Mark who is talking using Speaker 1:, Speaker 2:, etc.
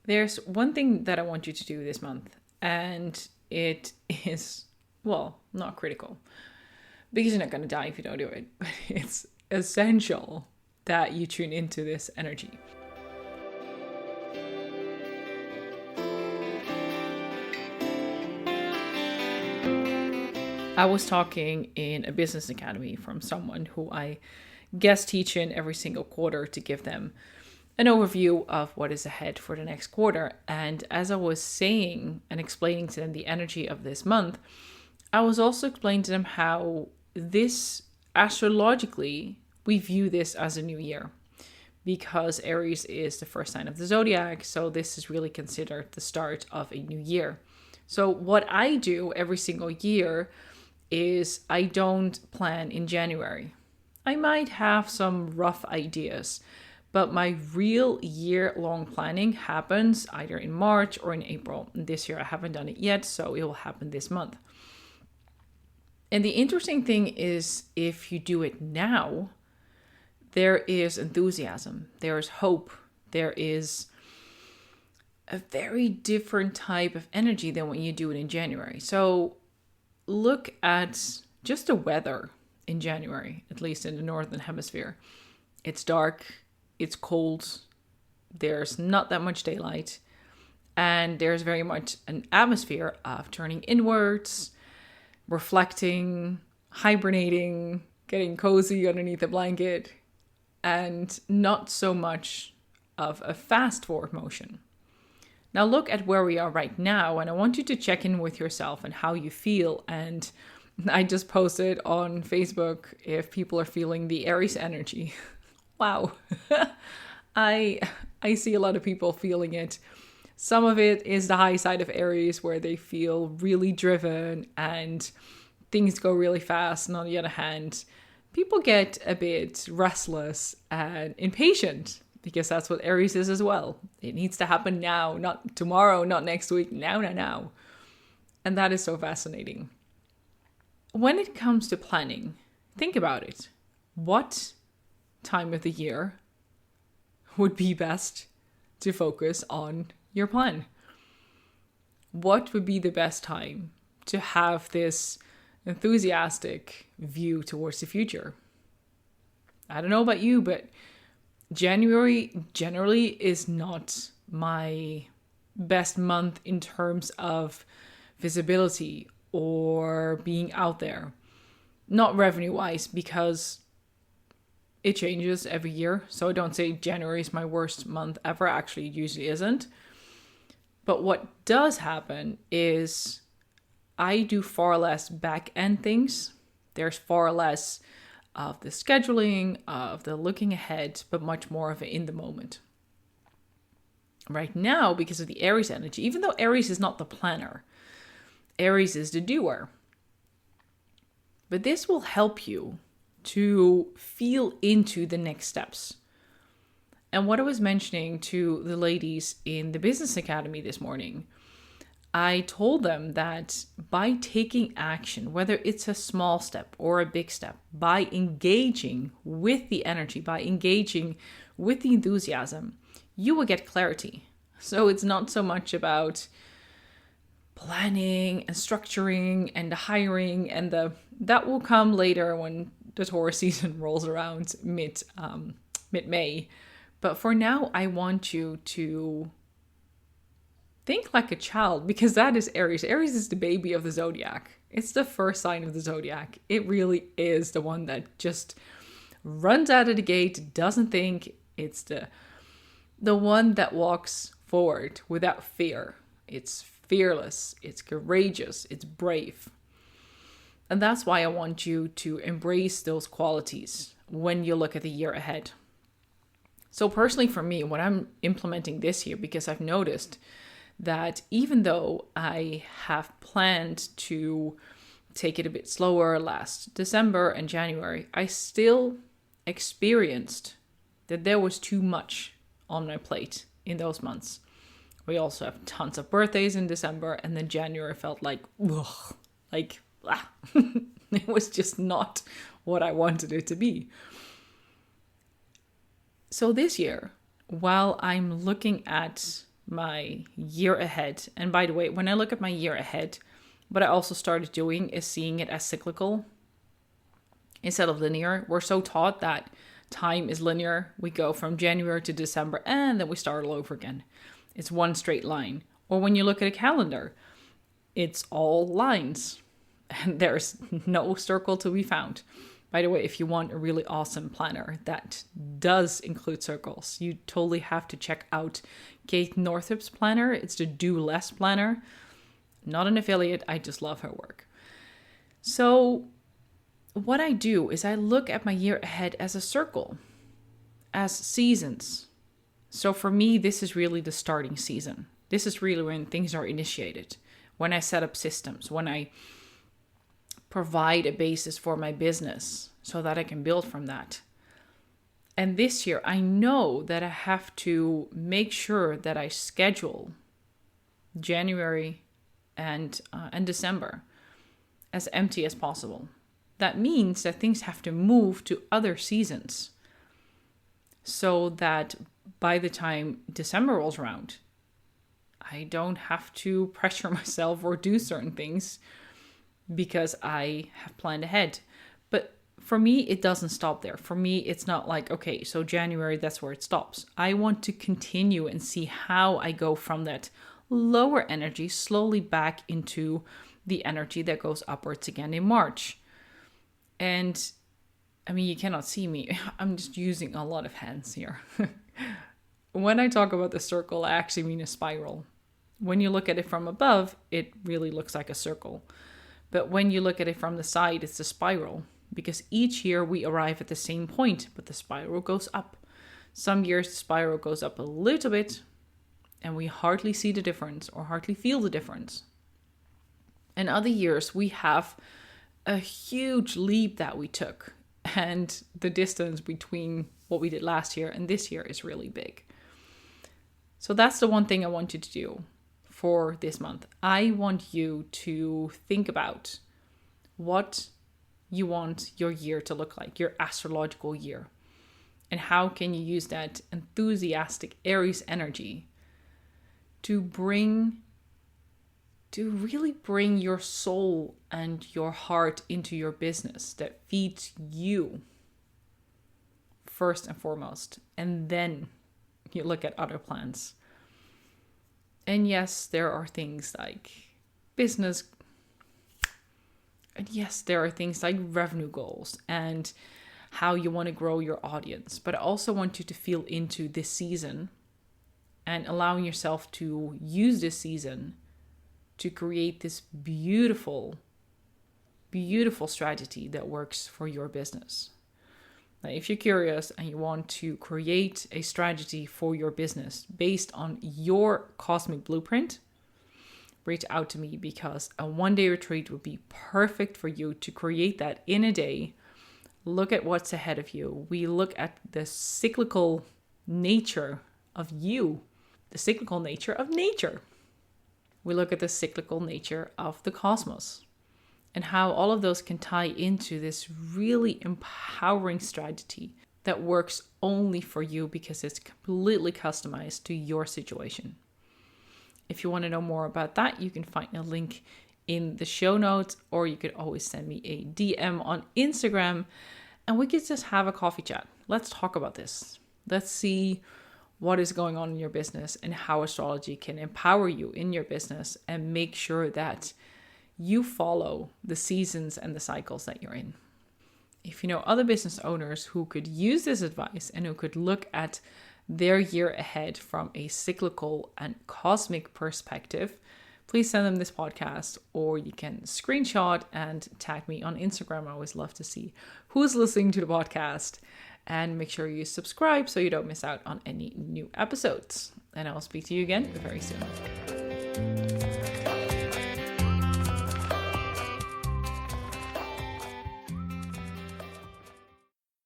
Speaker 1: There's one thing that I want you to do this month, and it is, well, not critical, because you're not going to die if you don't do it, but it's essential that you tune into this energy. I was talking in a business academy from someone who I guest teach in every single quarter to give them an overview of what is ahead for the next quarter. And as I was saying and explaining to them the energy of this month, I was also explaining to them how this, astrologically, we view this as a new year because Aries is the first sign of the zodiac. So this is really considered the start of a new year. So what I do every single year is I don't plan in January. I might have some rough ideas, but my real year-long planning happens either in March or in April. This year I haven't done it yet, so it will happen this month. And the interesting thing is, if you do it now, there is enthusiasm, there is hope, there is a very different type of energy than when you do it in January. So look at just the weather in January, at least in the Northern Hemisphere. It's dark, it's cold, there's not that much daylight, and there's very much an atmosphere of turning inwards, reflecting, hibernating, getting cozy underneath a blanket, and not so much of a fast forward motion. Now look at where we are right now, and I want you to check in with yourself and how you feel. And I just posted on Facebook if people are feeling the Aries energy. Wow. I see a lot of people feeling it. Some of it is the high side of Aries, where they feel really driven and things go really fast. And on the other hand, people get a bit restless and impatient, because that's what Aries is as well. It needs to happen now, not tomorrow, not next week, now. And that is so fascinating. When it comes to planning, think about it. What time of the year would be best to focus on your plan? What would be the best time to have this enthusiastic view towards the future? I don't know about you, but January generally is not my best month in terms of visibility or being out there. Not revenue-wise, because it changes every year. So I don't say January is my worst month ever. Actually, it usually isn't. But what does happen is I do far less back-end things. There's far less of the scheduling, of the looking ahead, but much more of it in the moment. Right now, because of the Aries energy, even though Aries is not the planner, Aries is the doer. But this will help you to feel into the next steps. And what I was mentioning to the ladies in the business academy this morning, I told them that by taking action, whether it's a small step or a big step, by engaging with the energy, by engaging with the enthusiasm, you will get clarity. So it's not so much about planning and structuring and the hiring and that will come later when the Taurus season rolls around mid-May. But for now, I want you to think like a child, because that is Aries. Aries is the baby of the zodiac. It's the first sign of the zodiac. It really is the one that just runs out of the gate, doesn't think. It's the one that walks forward without fear. It's fearless, it's courageous, it's brave. And that's why I want you to embrace those qualities when you look at the year ahead. So personally for me, what I'm implementing this year, because I've noticed that even though I have planned to take it a bit slower last December and January, I still experienced that there was too much on my plate in those months. We also have tons of birthdays in December, and then January felt like, ugh, like, ah. It was just not what I wanted it to be. So this year, while I'm looking at my year ahead. And by the way, when I look at my year ahead, what I also started doing is seeing it as cyclical instead of linear. We're so taught that time is linear. We go from January to December and then we start all over again. It's one straight line. Or when you look at a calendar, it's all lines and there's no circle to be found. By the way, if you want a really awesome planner that does include circles, you totally have to check out Kate Northup's planner. It's the Do Less planner. Not an affiliate, I just love her work. So what I do is I look at my year ahead as a circle, as seasons. So for me, this is really the starting season. This is really when things are initiated, when I set up systems, when I provide a basis for my business so that I can build from that. And this year, I know that I have to make sure that I schedule January and December as empty as possible. That means that things have to move to other seasons so that by the time December rolls around, I don't have to pressure myself or do certain things because I have planned ahead. But for me, it doesn't stop there. For me, it's not like, okay, so January, that's where it stops. I want to continue and see how I go from that lower energy slowly back into the energy that goes upwards again in March. And I mean, you cannot see me. I'm just using a lot of hands here. When I talk about the circle, I actually mean a spiral. When you look at it from above, it really looks like a circle. But when you look at it from the side, it's a spiral. Because each year we arrive at the same point, but the spiral goes up. Some years the spiral goes up a little bit, and we hardly see the difference or hardly feel the difference. And other years we have a huge leap that we took. And the distance between what we did last year and this year is really big. So that's the one thing I want you to do for this month. I want you to think about what you want your year to look like, your astrological year. And how can you use that enthusiastic Aries energy to really bring your soul and your heart into your business that feeds you first and foremost. And then you look at other plans. And yes, there are things like business. And yes, there are things like revenue goals and how you want to grow your audience. But I also want you to feel into this season and allowing yourself to use this season to create this beautiful, beautiful strategy that works for your business. Now, if you're curious and you want to create a strategy for your business based on your cosmic blueprint, reach out to me because a one-day retreat would be perfect for you to create that in a day. Look at what's ahead of you. We look at the cyclical nature of you, the cyclical nature of nature. We look at the cyclical nature of the cosmos and how all of those can tie into this really empowering strategy that works only for you because it's completely customized to your situation. If you want to know more about that, you can find a link in the show notes, or you could always send me a DM on Instagram and we could just have a coffee chat. Let's talk about this. Let's see what is going on in your business and how astrology can empower you in your business and make sure that you follow the seasons and the cycles that you're in. If you know other business owners who could use this advice and who could look at their year ahead from a cyclical and cosmic perspective, please send them this podcast, or you can screenshot and tag me on Instagram. I always love to see who's listening to the podcast. And make sure you subscribe so you don't miss out on any new episodes. And I'll speak to you again very soon.